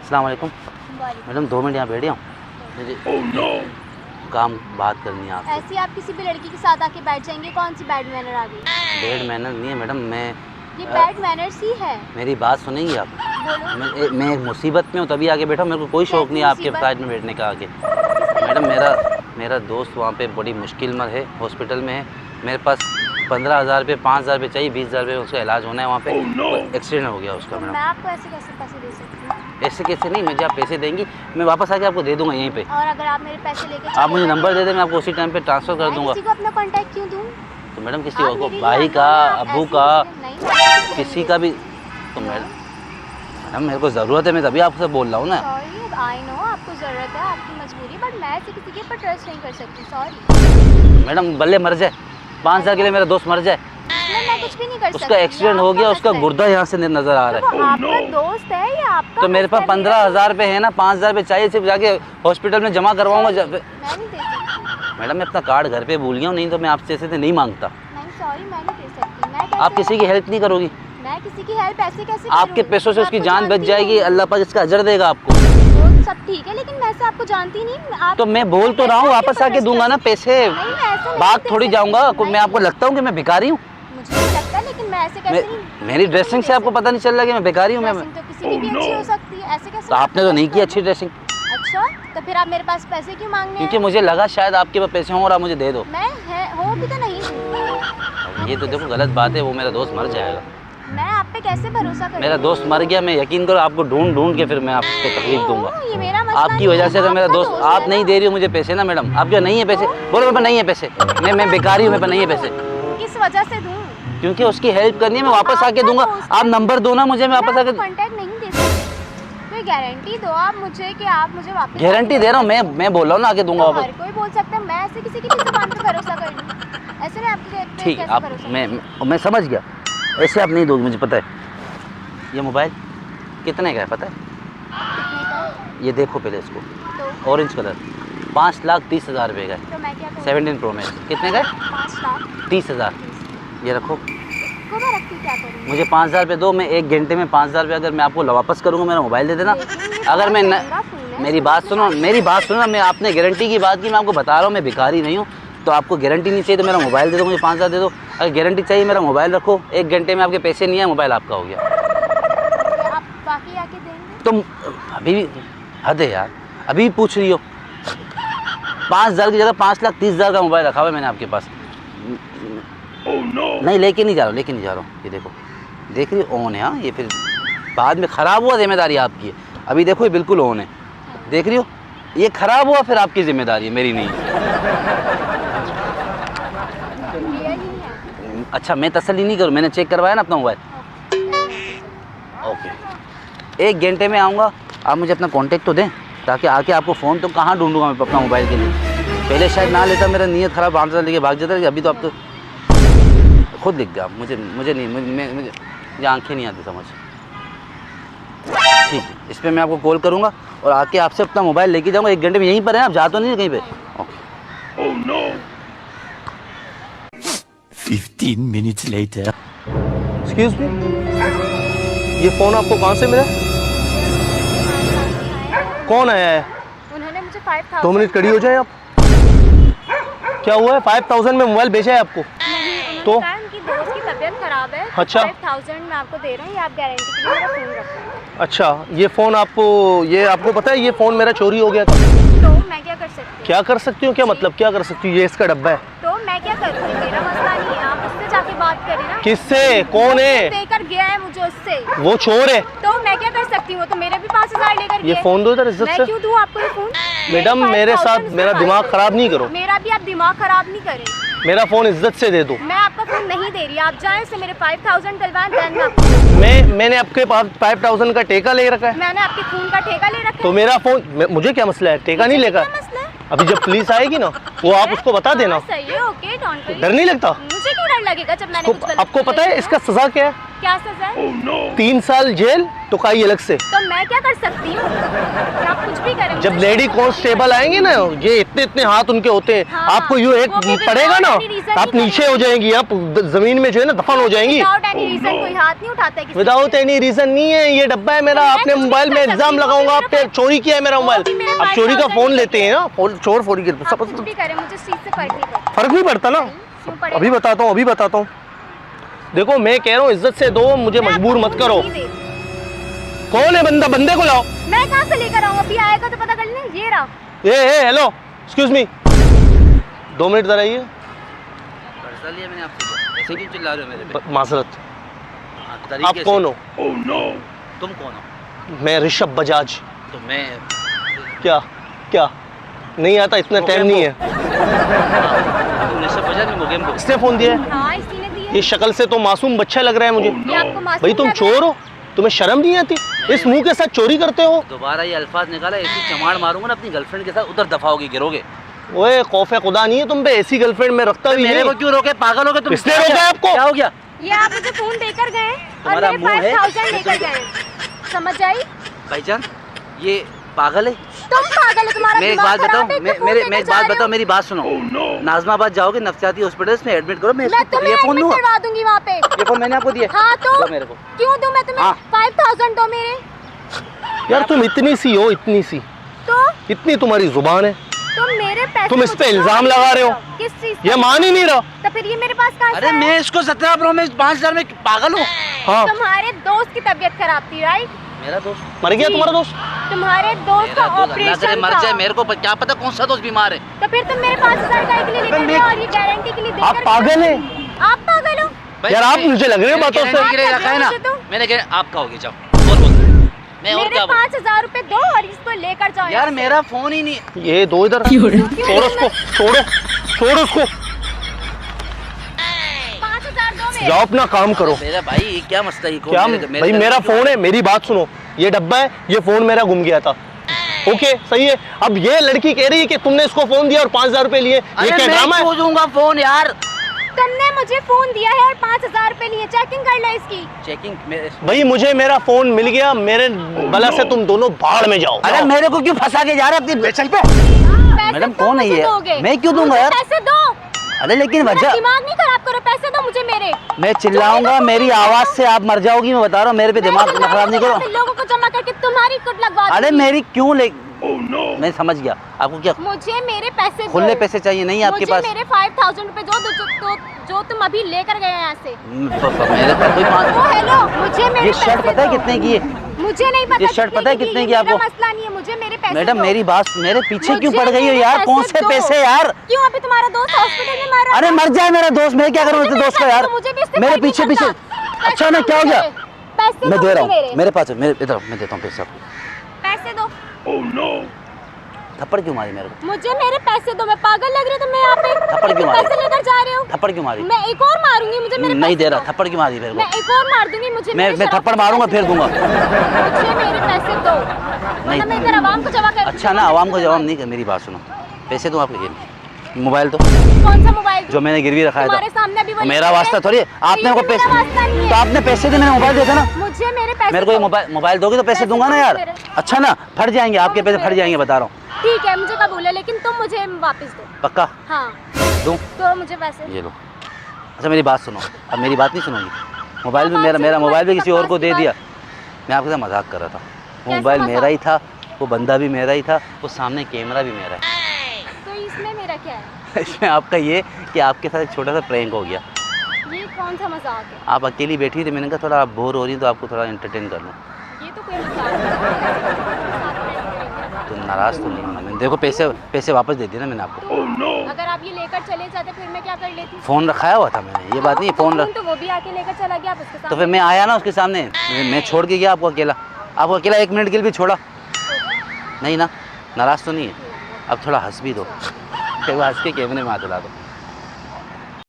अस्सलाम वालेकुम। Madam 2 minute यहाँ बैठ जाऊँ, मुझे काम बात करनी है आपसे। ऐसे आप किसी भी लड़की के साथ आके बैठ जाएंगे, कौन सी बैड मैनर आ गई? बैड मैनर नहीं है मैडम, ये बैड मैनर्स ही है। मेरी बात सुनेंगी आप? बोलो। मैं एक मुसीबत में हूँ तभी आगे बैठा, मेरे को कोई शौक नहीं है आपके फ्लाइट में बैठने का आगे। मैडम मेरा दोस्त वहाँ पे बड़ी मुश्किल में है, हॉस्पिटल में है। मेरे पास 15,000 रुपये, 5,000 रुपये चाहिए, 20,000 रुपये उसका इलाज होना है वहाँ पे। एक्सीडेंट हो गया उसका मैडम। मैं आपको ऐसे कैसे पैसे दे सकती हूँ? ऐसे कैसे नहीं, मुझे आप पैसे देंगी, मैं वापस आके आपको दे दूँगा यहीं पे। और अगर आप मेरे पैसे लेके आप मुझे नंबर दे दें, मैं आपको उसी टाइम पे ट्रांसफ़र कर दूँगा। किसी को अपना कॉन्टैक्ट क्यों दूँ? तो मैडम किसी को, भाई का, अबू का, किसी का भी। तो मैडम मेरे को ज़रूरत है, मैं तभी आपसे बोल रहा हूँ ना। सॉरी, आई नो आपको ज़रूरत है, आपकी मजबूरी, बट मैं ऐसे किसी के ऊपर ट्रस्ट नहीं कर सकती। सॉरी मैडम, भले मर जाए, 5,000 के लिए मेरा दोस्त मर जाए, मैं कुछ भी नहीं कर सकती। उसका एक्सीडेंट हो गया, उसका गुर्दा यहाँ से नजर आ रहा है। आपका दोस्त है या आपका? तो मेरे पास 15,000 रुपये है ना, 5,000 रुपये चाहिए, सिर्फ जाके हॉस्पिटल में जमा करवाऊंगा। मैं नहीं दे सकती मैडम मैं अपना कार्ड घर पे भूल गया हूँ, नहीं तो मैं आपसे ऐसे से नहीं मांगता। नहीं, सॉरी, मैं नहीं दे सकती। मैं आप किसी की हेल्प नहीं करोगी? मैं किसी की हेल्प ऐसे कैसे आपके करूँगी? पैसों से उसकी जान बच जाएगी, अल्लाह पाक इसका अजर देगा आपको। वो सब ठीक है, लेकिन वैसे आपको जानती नहीं। आप तो मैं बोल तो रहा हूँ, वापस आके दूंगा ना पैसे, बात थोड़ी जाऊंगा। मैं आपको लगता हूँ कि मैं भिखारी हूँ? मुझे नहीं लगता, लेकिन मैं ऐसे कैसे नहीं। मेरी ड्रेसिंग से आपको पता नहीं चल रहा कि मैं भिखारी हूँ? मैं तो किसी की भी अच्छी हो सकती है, ऐसे कैसे? तो आपने तो नहीं की अच्छी ड्रेसिंग। अच्छा, तो फिर आप मेरे पास पैसे क्यों मांगने हैं? क्योंकि मुझे लगा शायद आपके पास पैसे हों और आप मुझे दे दो। मैं हो भी तो नहीं। ये तो देखो गलत बात है, वो मेरा दोस्त मर जाएगा। मैं आप पे कैसे भरोसा करूं? मेरा दोस्त मर गया, मैं यकीन करो आपको ढूंढ के फिर मैं आपको तकलीफ दूंगा। ये मेरा मसला आपकी वजह से अगर मेरा दोस्त, आप नहीं दे रही हो मुझे पैसे ना मैडम, आपके नहीं है पैसे, बोलो मेरे पास नहीं है पैसे, मैं बेकारी हूँ, मेरे पास नहीं है पैसे। किस वजह से दूं? क्योंकि उसकी हेल्प करनी है, मैं वापस आके दूंगा। आप नंबर दो ना मुझे, मैं वापस आके। कांटेक्ट नहीं दे सकती, कोई गारंटी दो आप मुझे कि आप मुझे वापस। गारंटी दे रहा हूँ मैं बोल रहा हूँ ना आके दूंगा वापस। हर कोई बोल सकता है, मैं ऐसे किसी की भी जुबान पे भरोसा कर लूं? ऐसे मैं आपके पे ठीक, कैसे आप भरोसा? मैं समझ गया, ऐसे आप नहीं दोगे, मुझे पता है। ये मोबाइल कितने का है पता है? कितने का? ये देखो पहले इसको, तो ऑरेंज कलर, 5,30,000 रुपये का है। तो मैं क्या करूं? 17 प्रो मैक्स कितने का है? 5,30,000। 30,000। ये रखो, को मैं रखती क्या करूं? मुझे 5,000 रुपये दो, मैं 1 घंटे में 5,000 रुपये अगर मैं आपको वापस करूँगा, मेरा मोबाइल दे देना। अगर मैं मेरी बात सुनो, मैं आपने गारंटी की बात की, मैं आपको बता रहा हूँ मैं भिखारी नहीं हूँ। तो आपको गारंटी नहीं चाहिए तो मेरा मोबाइल दे दो, मुझे 5,000 दे दो। अगर गारंटी चाहिए मेरा मोबाइल रखो, 1 घंटे में आपके पैसे नहीं आए, मोबाइल आपका हो गया। आप बाकी आके देंगे? तुम अभी भी हद है यार, अभी भी पूछ रही हो। 5,000 की जगह 5,30,000 का मोबाइल रखा हुआ है मैंने आपके पास। नहीं लेके नहीं जा रहा हूँ। ये देखो, देख रही ऑन है। हाँ, ये फिर बाद में ख़राब हुआ जिम्मेदारी आपकी है। अभी देखो ये बिल्कुल ऑन है, देख रही हो? ये ख़राब हुआ फिर आपकी जिम्मेदारी है, मेरी नहीं है। अच्छा, मैं तसल्ली नहीं करूँ, मैंने चेक करवाया ना अपना मोबाइल। ओके, 1 घंटे में आऊँगा, आप मुझे अपना कांटेक्ट तो दें ताकि आके आपको फ़ोन तो कहाँ ढूंढूंगा मैं अपना मोबाइल के लिए। पहले शायद ना लेता, मेरा नीयत ख़राब, 5,000 लेके भाग जाता, अभी तो आप तो खुद लिख गया। मुझे मुझे आंखें नहीं आती समझ। ठीक है, इस पर मैं आपको कॉल करूँगा और आके आपसे अपना मोबाइल लेके जाऊँगा। 1 घंटे में यहीं पर है, आप जा तो नहीं कहीं पे? Okay. 15 minutes later. Excuse me, ये फ़ोन आपको कहाँ से मिला? कौन आया है? उन्होंने मुझे 5,000। 2 मिनट खड़ी हो जाए आप। क्या हुआ है? 5,000 में मोबाइल बेचा है आपको? तो उनकी दोस्त की तबीयत खराब है। अच्छा। 5,000 मैं आपको दे रहा हूँ, ये आप गारंटी के लिए मेरा फ़ोन रखो। अच्छा, ये फ़ोन आपको पता है ये फ़ोन मेरा चोरी हो गया था। तो मैं क्या कर सकती हूँ? क्या कर सकती हूँ? क्या मतलब क्या कर सकती हूँ? ये इसका डब्बा है। तो मैं क्या करूँगी? मेरा मसला नहीं है, आप उससे जाके बात करें ना। किससे? कौन है? देकर गया है मुझे उससे। वो चोर है। तो मैं क्या कर सकती हूँ? तो मेरे भी 5,000 लेकर ये गया। फ़ोन दो इधर इज्जत मैं से। क्यों दूँ आपको ये फ़ोन? मैडम, मेरे साथ मेरा दिमाग ख़राब नहीं करो। मेरा भी आप दिमाग ख़राब नहीं करें। मेरा फ़ोन इज्जत से दे दो। मैं आपका फ़ोन नहीं दे रही, आप जाए से मेरे 5,000 डलवाएं, देन मैंने आपके पास 5,000 का ठेका ले रखा है। मैंने आपके फ़ोन का ठेका ले रखा है। तो मेरा फ़ोन, मुझे क्या मसला है? ठेका नहीं लेगा। क्या मसला है? अभी जब पुलिस आएगी ना, वो आप उसको बता देना। सही है, ओके, डोंट वरी। डर नहीं लगता? मुझे क्यों डर लगेगा जब मैंने कुछ गलत आपको किया पता है है? इसका सज़ा क्या है? क्या सजा है? 3 साल जेल, टुकाई अलग से। तो मैं क्या कर सकती हूँ? आप कुछ भी करें। जब लेडी कांस्टेबल आएंगे ना, ये इतने इतने हाथ उनके होते हैं, हाँ, आपको यूँ एक वो भी पड़ेगा ना, without any reason आप नहीं नीचे हो जाएंगी, आप जमीन में जो है ना दफन हो जाएंगी। विदाउट एनी रीजन कोई हाथ नहीं उठाता है किसी विदाउट एनी रीजन नहीं है, ये डब्बा है मेरा। मैं आपने कुछ मोबाइल नहीं में कर इल्जाम सकती, लगाऊंगा, वो भी आपने मेरा चोरी किया है मेरा मोबाइल। भी मेरा आप चोरी का 5,000 फोन लेते हैं ना, चोर फोरी आप कुछ भी करें, मुझे इस चीज से फर्क नहीं पड़ता। फर्क नहीं पड़ता ना। क्यों पड़ेगा? अभी बताता हूँ, अभी बताता हूँ। देखो मैं कह रहा हूँ इज्जत से दो, मुझे मैं मजबूर आपको मत फोन करो। नहीं दे। कौन है बंदा? बंदे को लाओ। मैं कहाँ से लेकर आऊँ? अभी आएगा तो पता कर लेना। ये रहा। हेलो, एक्सक्यूज मी, 2 मिनट जरा आइए। कर्जा लिया मैंने आपसे, ऐसे क्यों चिल्ला रहे हो मेरे पे? माजरत, हाँ, आप तरीके कौन से। हो? तुम कौन हो? मैं ऋषभ बजाज। तो मैं क्या क्या नहीं आता? इतना टाइम नहीं है। तुम ऋषभ बजाज में मुकेम को किसने फोन दिया है? हाँ, इसी ने दी है। ये शक्ल से तो मासूम बच्चा लग रहा है मुझे। ये आपको मासूम भाई तुम लग रहा है? चोर हो, तुम्हें शर्म नहीं आती? इस मुंह के साथ चोरी करते हो? दोबारा ये अल्फाज निकाला, ऐसी चमाड़ मारूंगा ना अपनी गर्लफ्रेंड के साथ, उधर दफा होगी, गिरोगे। ओए खौफे खुदा नहीं है तुम पे? ऐसी गर्लफ्रेंड में रखता भी मेरे नहीं। को क्यों रोके? पागल हो गए तुम? किसने क्या रोका हो गया? आपको? क्या हो गया? ये आप मुझे फोन देकर गए और तुम्हारा मेरे मुंह है? 5,000 लेकर गए। समझ आई? भाईजान ये पागल है। तुम पागल हो, तुम्हारा मैं एक दिमाग बात बताऊं, खराब है, मैं तो फोन मेरे लेकर मैं एक जा बात रहे हो। बताऊं, मेरी बात सुनो। नाजमाबाद जाओगे, नफसियाती हॉस्पिटल में एडमिट करो, मैं मैं इसको तुम्हें ये फोन एडमिट दूंगा। करवा दूंगी वहाँ पे। ये फोन मैंने आपको दिया। हाँ तो दो मेरे को। क्यों दूं मैं तुम्हें? हाँ। 5,000 दो मेरे। यार तुम इतनी सी हो, इतनी सी, तो इतनी तुम्हारी जुबान है, तुम मेरे पैसे तुम इस पे मुझसे इल्जाम क्यों लगा रहे हो? किस चीज ये का? मान ही नहीं रहा। तो फिर ये मेरे पास कहाँ से अरे आया? मैं इसको 17 प्रो में 5,000 में पागल हूँ। हाँ, तुम्हारे दोस्त की तबीयत खराब थी, राइट? मेरा दोस्त मर गया जी। तुम्हारा दोस्त? तुम्हारे दोस्त का मेरा दोस्त अल्लाह करे ऑपरेशन मर जाए, था। मेरे को क्या पता कौन सा दोस्त बीमार है। तो फिर तुम मेरे 5,000 का के लिए लेकर मैं- गए और ये गारंटी के लिए देकर आप पागल हैं? आप पागल हो? भाई, यार, आप मैं- मुझे लग रहे हो मैंने बातों से। गारंटी के लिए आप रखा है ना, मुझे तो- मैंने कहा आपका हो गया, जाओ और बोल। मैं और मेरे क्या बोलूं? 5,000 रुपए दो और इसको लेकर जाओ। यार मेरा फोन ही नहीं। ये दो इधर, छोड़ो उसको, छोड़ो छोड़ो उसको, 5,000 दो मेरे। जाओ अपना काम करो। मेरा भाई ये क्या मसला है? क्या भाई, मेरा फोन है, मेरी बात सुनो, ये डब्बा है, ये फोन मेरा गुम गया था। ओके सही है। अब ये लड़की कह रही है कि तुमने इसको फोन दिया और 5,000 रुपए लिए, ये क्या ड्रामा है? मैं दूंगा फोन यार। तुमने मुझे फोन दिया है और 5,000 रुपए लिए। चेकिंग कर लो इसकी। चेकिंग भाई मुझे मेरा फोन मिल गया, मेरे बला से तुम दोनों भाड़ में जाओ। अरे मेरे को क्यों फंसा के जा रहे अपनी बेचल पे? पैसे मैडम, तुम कौन है मुझे ये? दोगे। मैं क्यों दूंगा मुझे यार? पैसे दो। अरे लेकिन मेरा वजह, दिमाग नहीं खराब करो, पैसे दो मुझे मेरे। मैं चिल्लाऊंगा, मेरी आवाज से आप मर जाओगी, मैं बता रहा हूँ। मेरे पे दिमाग मैं खराब नहीं करो। लोगों को जमा करके तुम्हारी कुट लगवा अरे दूंगी। मेरी क्यों ले मैं समझ गया। आपको क्या मुझे मेरे पैसे दो। खुले पैसे चाहिए? नहीं आपके मुझे पास? मेरे 5,000 रुपए जो तुम अभी लेकर गए यहाँ से। मेरे पास कोई ओ 5। हेलो, मुझे मेरे ये शर्ट पैसे पता है दो। कितने की है? मुझे नहीं पता। ये शर्ट पता है कितने की ये आपको? मेरा मसला नहीं है, मुझे मेरे पैसे मैडम दो। मेरी बात, मेरे पीछे क्यों मुझे पड़ गई हो मेरे यार? कौन से दो। पैसे यार? क्यों? अभी तुम्हारा दोस्त हॉस्पिटल में मर रहा अरे था। मर जाए मेरा दोस्त, मैं क्या करूँ मुझे अपने नहीं दोस्त का पता, यार? मुझे भी इससे मेरे फर्क नहीं पीछे पीछे। पड़ता। अच्छा ना, क्या हो गया? पैसे मैं दो दे रहा मुझे हूँ, मेरे पास है, मेरे इधर मैं देता हूँ पैसे आपको। पैसे दो। थप्पड़ क्यों मारी मेरे को? मुझे मेरे पैसे दो। मैं पागल लग रही हूँ तुम्हें यहाँ पे? थप्पड़ क्यों मारी? पैसे लेकर जा रहे हो? थप्पड़ क्यों मारी? मैं एक और मारूंगी, मुझे मेरे नहीं पैसे दे रहा। दो। थप्पड़ क्यों मारी मेरे मैं को? एक और मार दूंगी, मुझे मैं मेरे थप्पड़ शराब मारूंगा के फिर दूंगा। मुझे मेरे पैसे दो, वरना मैं इधर आवाम को जमा कर। अच्छा ना, आवाम को जवाब नहीं कर। मेरी बात सुनो, पैसे दूँ आपके? मोबाइल तो कौन सा मोबाइल? जो मैंने गिरवी रखा है तुम्हारे सामने अभी वो मेरा लिखा है। वास्ता थोड़ी है। आपने ये को भी मेरा वास्ता नहीं पैसे है। तो आपने पैसे दिए, मैंने मोबाइल दिया था ना। मुझे मेरे पैसे मेरे को ये दो। मोबाइल दोगे तो पैसे पैसे दूंगा ना दो यार। मेरे। अच्छा ना, फट जाएंगे आपके पैसे, फट जाएंगे बता रहा हूँ। ठीक है, मुझे कबूल है, लेकिन तुम मुझे वापस दो। पक्का हाँ दूँ? तो मुझे पैसे। ये लो। अच्छा मेरी बात सुनो, अब मेरी बात नहीं सुनोगी। मोबाइल भी बात मेरा सुनो, मोबाइल भी किसी और को बकवास दे की दिया। मैं आपके साथ मजाक कर रहा था। वो कैसा मोबाइल मजाक? मेरा ही था, वो बंदा भी मेरा ही था, वो सामने कैमरा भी मेरा है। तो इसमें मेरा क्या है? इसमें आपका ये कि आपके साथ एक छोटा सा प्रैंक हो गया। ये कौन सा मजाक है? आप अकेली बैठी थी, मैंने कहा थोड़ा आप बोर हो रही हैं तो आपको थोड़ा एंटरटेन कर लूँ। ये तो कोई मजाक नहीं। तो नाराज़ तो नहीं होना। मैंने देखो पैसे वापस दे दिए ना मैंने आपको। अगर आप ये लेकर चले जाते फिर मैं क्या कर लेती? फ़ोन रखाया हुआ था मैंने, ये बात नहीं है। फ़ोन तो वो भी आके लेकर चला गया, आप उसके साथ। तो फिर मैं आया ना उसके सामने, मैं छोड़ के गया आपको अकेला। आपको अकेला 1 मिनट के लिए भी छोड़ा नहीं ना? नाराज़ तो नहीं है? अब थोड़ा हंस भी दो, हंस के कैमरे में हाथ हिला दो।